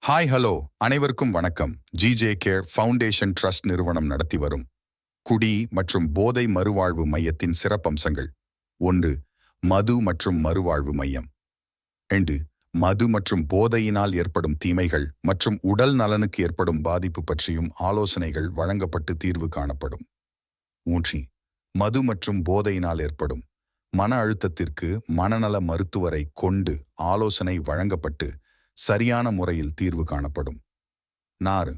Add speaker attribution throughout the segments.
Speaker 1: Hi hello அனைவருக்கும் வணக்கம். GJ care foundation trust நிறுவனம் நடத்தி வரும் குடி மற்றும் போதை மறுவாழ்வு மையத்தின் சிறப்பம்சங்கள். 1. மது மற்றும் மறுவாழ்வு மையம். 2. மது மற்றும் போதையினால் ஏற்படும் தீமைகள் மற்றும் உடல் நலனுக்கு ஏற்படும் பாதிப்பு பற்றியும் ஆலோசனைகள் வழங்கப்பட்டு தீர்வு காணப்படும். 3. மது மற்றும் போதையினால் ஏற்படும் மன அழுத்தத்திற்கு மனநல மருத்துவரை கொண்டு ஆலோசனை வழங்கப்பட்டு சரியான முறையில் தீர்வு காணப்படும். 4.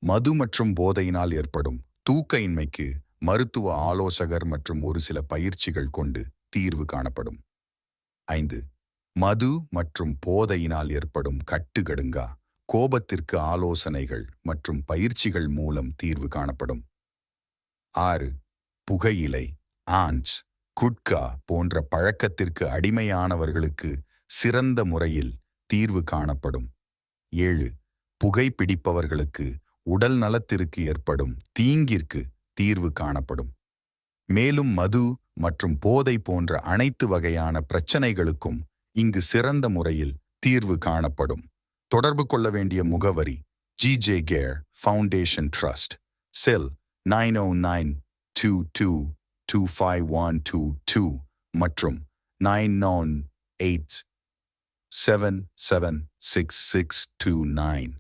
Speaker 1: மது மற்றும் போதையினால் ஏற்படும் தூக்க இன்மைக்கு மருத்துவ ஆலோசகர் மற்றும் ஒரு சில பயிற்சிகள் கொண்டு தீர்வு காணப்படும். 5. மது மற்றும் போதையினால் ஏற்படும் கட்டுக்கடுங்கா கோபத்திற்கு ஆலோசனைகள் மற்றும் பயிற்சிகள் மூலம் தீர்வு காணப்படும். 6. புகையிலை, ஆன்ஸ், குட்கா போன்ற பழக்கத்திற்கு அடிமையானவர்களுக்கு சிறந்த முறையில் தீர்வு காணப்படும். 7. புகைப்பிடிப்பவர்களுக்கு உடல் நலத்திற்கு ஏற்படும் தீங்கிற்கு தீர்வு காணப்படும். மேலும் மது மற்றும் போதை போன்ற அனைத்து வகையான பிரச்சனைகளுக்கும் இங்கு சிறந்த முறையில் தீர்வு காணப்படும். தொடர்பு கொள்ள வேண்டிய முகவரி ஜிஜே கேர் ஃபவுண்டேஷன் ட்ரஸ்ட், செல் 90922252122 மற்றும் 998776629.